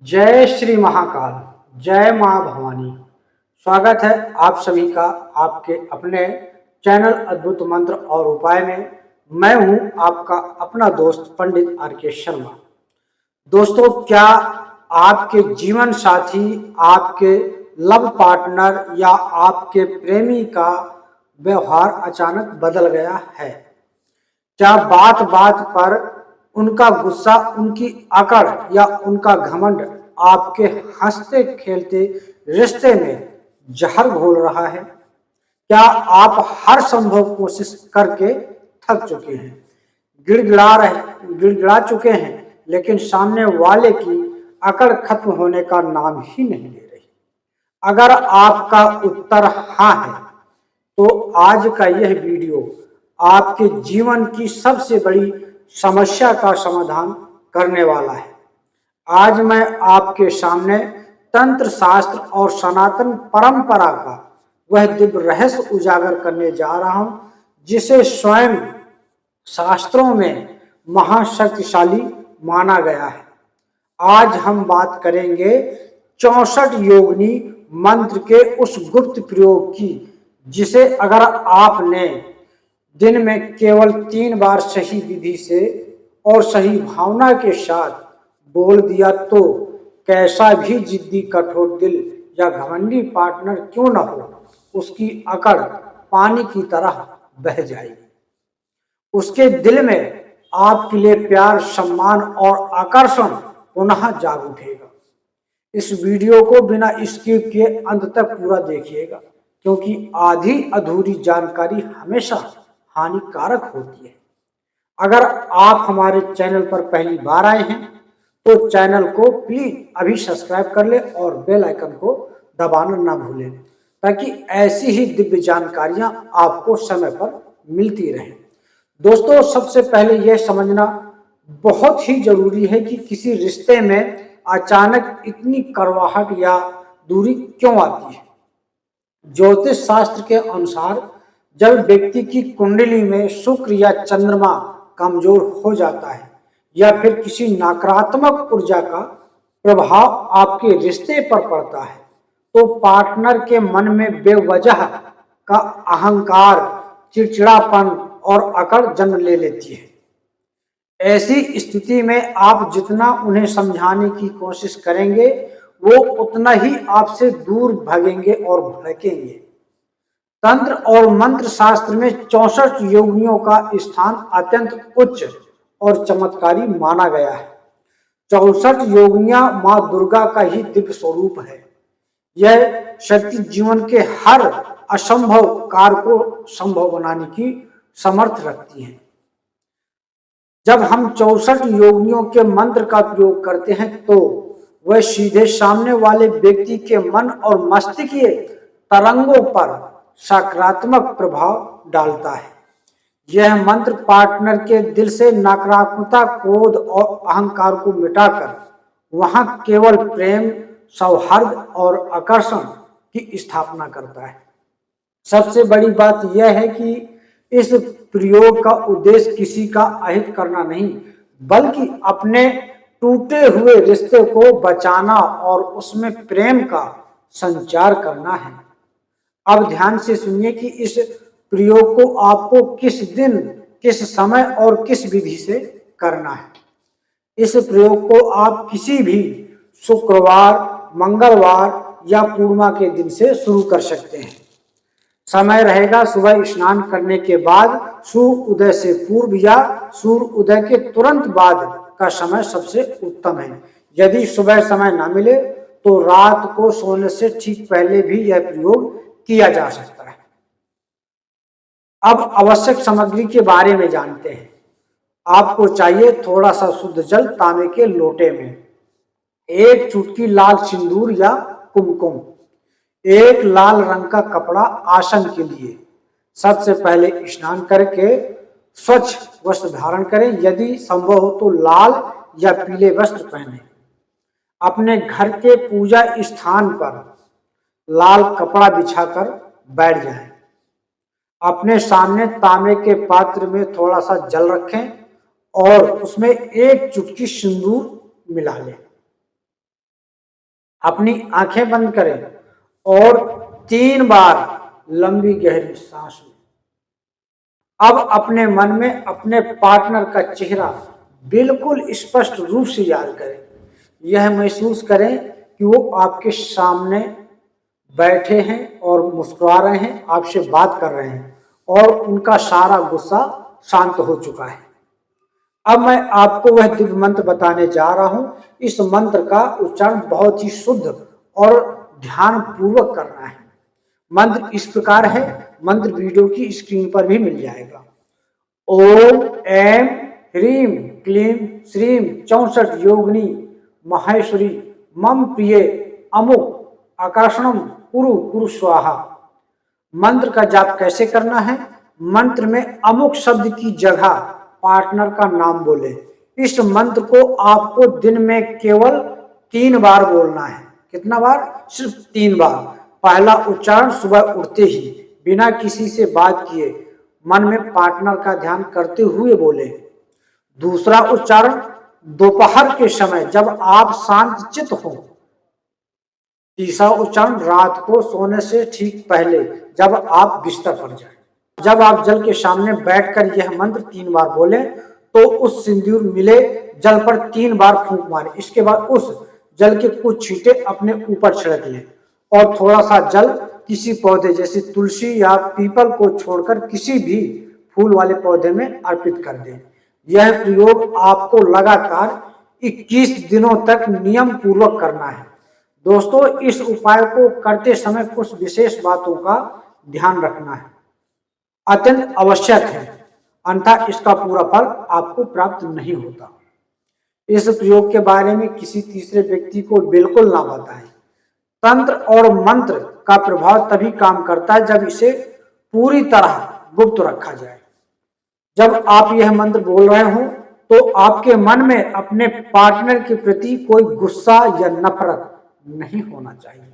जय श्री महाकाल, जय माँ भवानी। स्वागत है आप सभी का आपके अपने चैनल अद्भुत मंत्र और उपाय में। मैं हूं आपका अपना दोस्त पंडित आर के शर्मा। दोस्तों, क्या आपके जीवन साथी, आपके लव पार्टनर या आपके प्रेमी का व्यवहार अचानक बदल गया है? क्या बात बात पर उनका गुस्सा, उनकी अकड़ या उनका घमंड आपके हंसते खेलते रिश्ते में जहर घोल रहा है? क्या आप हर संभव कोशिश करके थक चुके हैं, गिड़गिड़ा चुके हैं, लेकिन सामने वाले की अकड़ खत्म होने का नाम ही नहीं ले रही? अगर आपका उत्तर हाँ है, तो आज का यह वीडियो आपके जीवन की सबसे बड़ी समस्या का समाधान करने वाला है। आज मैं आपके सामने तंत्र शास्त्र और सनातन परंपरा का वह दिव्य रहस्य उजागर करने जा रहा हूं, जिसे स्वयं शास्त्रों में महाशक्तिशाली माना गया है। आज हम बात करेंगे 64 योगिनी मंत्र के उस गुप्त प्रयोग की, जिसे अगर आपने दिन में केवल 3 बार सही विधि से और सही भावना के साथ बोल दिया, तो कैसा भी जिद्दी, कठोर दिल या घमंडी पार्टनर क्यों न हो, उसकी अकड़ पानी की तरह बह जाएगी। उसके दिल में आपके लिए प्यार, सम्मान और आकर्षण पुनः जाग उठेगा। इस वीडियो को बिना स्किप किए अंत तक पूरा देखिएगा, क्योंकि आधी अधूरी जानकारी हमेशा हानिकारक होती है। अगर आप हमारे चैनल पर पहली बार आए हैं, तो चैनल को प्लीज अभी सब्सक्राइब कर ले और बेल आइकन को दबाना ना भूलें, ताकि ऐसी ही दिव्य जानकारियां आपको समय पर मिलती रहें। दोस्तों, सबसे पहले यह समझना बहुत ही जरूरी है कि किसी रिश्ते में अचानक इतनी कड़वाहट या दूरी क्यों आती है। ज्योतिष शास्त्र के अनुसार जब व्यक्ति की कुंडली में शुक्र या चंद्रमा कमजोर हो जाता है, या फिर किसी नकारात्मक ऊर्जा का प्रभाव आपके रिश्ते पर पड़ता है, तो पार्टनर के मन में बेवजह का अहंकार, चिड़चिड़ापन और अकड़ जन्म ले लेती है। ऐसी स्थिति में आप जितना उन्हें समझाने की कोशिश करेंगे, वो उतना ही आपसे दूर भागेंगे और भड़केंगे। तंत्र और मंत्र शास्त्र में 64 योगिनियों का स्थान अत्यंत उच्च और चमत्कारी माना गया है। 64 योगिनियां मां दुर्गा का ही दिव्य स्वरूप है। यह शक्ति जीवन के हर असंभव कार्य को संभव बनाने की समर्थ रखती है। जब हम 64 योगिनियों के मंत्र का प्रयोग करते हैं, तो वह सीधे सामने वाले व्यक्ति के मन और मस्तिष्कीय तरंगों पर सकारात्मक प्रभाव डालता है। यह मंत्र पार्टनर के दिल से नकारात्मकता, क्रोध और अहंकार को मिटाकर वहां केवल प्रेम, सौहार्द और आकर्षण की स्थापना करता है। सबसे बड़ी बात यह है कि इस प्रयोग का उद्देश्य किसी का अहित करना नहीं, बल्कि अपने टूटे हुए रिश्ते को बचाना और उसमें प्रेम का संचार करना है। अब ध्यान से सुनिए कि इस प्रयोग को आपको किस दिन, किस समय और किस विधि से करना है। इस प्रयोग को आप किसी भी शुक्रवार, मंगलवार या पूर्णिमा के दिन से शुरू कर सकते हैं। समय रहेगा सुबह स्नान करने के बाद, सूर्य उदय से पूर्व या सूर्य उदय के तुरंत बाद का समय सबसे उत्तम है। यदि सुबह समय न मिले, तो रात को सोने से ठीक पहले भी यह प्रयोग किया जा सकता है। अब आवश्यक सामग्री के बारे में जानते हैं। आपको चाहिए थोड़ा सा शुद्ध जल तांबे के लोटे में, एक चुटकी लाल सिंदूर या कुमकुम, एक लाल रंग का कपड़ा आसन के लिए। सबसे पहले स्नान करके स्वच्छ वस्त्र धारण करें, यदि संभव हो तो लाल या पीले वस्त्र पहनें। अपने घर के पूजा स्थान पर लाल कपड़ा बिछाकर बैठ जाएं। अपने सामने तांबे के पात्र में थोड़ा सा जल रखें और उसमें एक चुटकी सिंदूर मिला लें। अपनी आंखें बंद करें और 3 बार लंबी गहरी सांस लें। अब अपने मन में अपने पार्टनर का चेहरा बिल्कुल स्पष्ट रूप से याद करें। यह महसूस करें कि वो आपके सामने बैठे हैं और मुस्कुरा रहे हैं, आपसे बात कर रहे हैं और उनका सारा गुस्सा शांत हो चुका है। अब मैं आपको वह दिव्य मंत्र बताने जा रहा हूं। इस मंत्र का उच्चारण बहुत ही शुद्ध और ध्यान पूर्वक करना है। मंत्र इस प्रकार है, मंत्र वीडियो की स्क्रीन पर भी मिल जाएगा। ओम ऐं ह्रीं क्लीं श्रीं 64 योगिनी माहेश्वरी मम प्रिय अमुक आकर्षणम कुरु कुरु स्वाहा। मंत्र का जाप कैसे करना है? मंत्र में अमुक शब्द की जगह पार्टनर का नाम बोले। इस मंत्र को आपको दिन में केवल 3 बार बोलना है। कितना बार? सिर्फ 3 बार। पहला उच्चारण सुबह उठते ही बिना किसी से बात किए मन में पार्टनर का ध्यान करते हुए बोले। दूसरा उच्चारण दोपहर के समय जब आप शांत चित्त हो। तीसरा उच्चारण रात को सोने से ठीक पहले जब आप बिस्तर पर जाएं। जब आप जल के सामने बैठकर यह मंत्र 3 बार बोलें तो उस सिंदूर मिले जल पर 3 बार फूंक मारें। इसके बाद उस जल के कुछ छींटे अपने ऊपर छिड़क लें और थोड़ा सा जल किसी पौधे जैसे तुलसी या पीपल को छोड़कर किसी भी फूल वाले पौधे में अर्पित कर दें। यह प्रयोग आपको लगातार 21 दिनों तक नियम पूर्वक करना है। दोस्तों, इस उपाय को करते समय कुछ विशेष बातों का ध्यान रखना है, अत्यंत आवश्यक है, अन्यथा इसका पूरा फल आपको प्राप्त नहीं होता। इस प्रयोग के बारे में किसी तीसरे व्यक्ति को बिल्कुल ना बताएं। तंत्र और मंत्र का प्रभाव तभी काम करता है जब इसे पूरी तरह गुप्त रखा जाए। जब आप यह मंत्र बोल रहे हो तो आपके मन में अपने पार्टनर के प्रति कोई गुस्सा या नफरत नहीं होना चाहिए।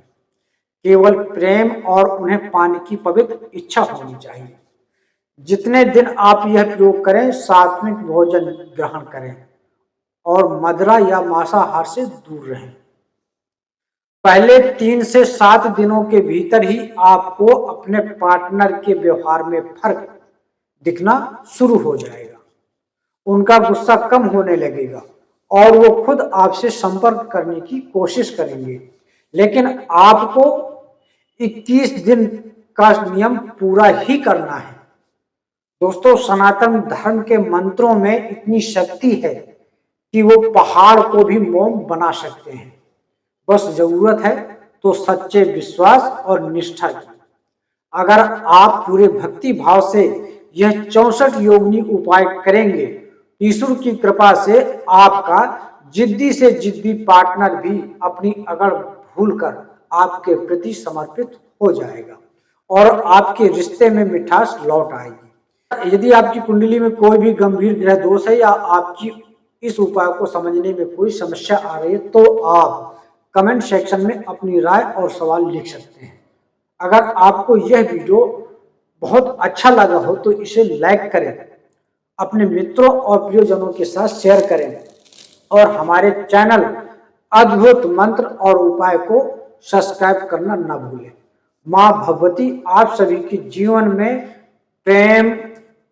केवल प्रेम और उन्हें पाने की पवित्र इच्छा होनी चाहिए। जितने दिन आप यह प्रयोग करें, सात्विक भोजन ग्रहण करें और मदिरा या मांसाहार से दूर रहें। पहले 3 से 7 दिनों के भीतर ही आपको अपने पार्टनर के व्यवहार में फर्क दिखना शुरू हो जाएगा। उनका गुस्सा कम होने लगेगा और वो खुद आपसे संपर्क करने की कोशिश करेंगे। लेकिन आपको 21 दिन का नियम पूरा ही करना है। दोस्तों, सनातन धर्म के मंत्रों में इतनी शक्ति है कि वो पहाड़ को भी मोम बना सकते हैं। बस जरूरत है तो सच्चे विश्वास और निष्ठा की। अगर आप पूरे भक्ति भाव से यह 64 योगिनी उपाय करेंगे, ईश्वर की कृपा से आपका जिद्दी से जिद्दी पार्टनर भी अपनी अकड़ भूलकर आपके प्रति समर्पित हो जाएगा और आपके रिश्ते में मिठास लौट आएगी। यदि आपकी कुंडली में कोई भी गंभीर ग्रह दोष है या आपकी इस उपाय को समझने में कोई समस्या आ रही है तो आप कमेंट सेक्शन में अपनी राय और सवाल लिख सकते हैं। अगर आपको यह वीडियो बहुत अच्छा लगा हो तो इसे लाइक करें, अपने मित्रों और प्रियजनों के साथ शेयर करें और हमारे चैनल अद्भुत मंत्र और उपाय को सब्सक्राइब करना न भूलें। माँ भगवती आप सभी के जीवन में प्रेम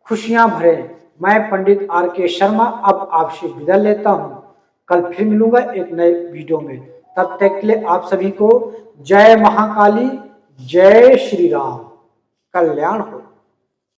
खुशियां भरे। मैं पंडित RK शर्मा अब आपसे विदा लेता हूँ। कल फिर मिलूंगा एक नए वीडियो में। तब तक के लिए आप सभी को जय महाकाली, जय श्री राम, कल्याण हो।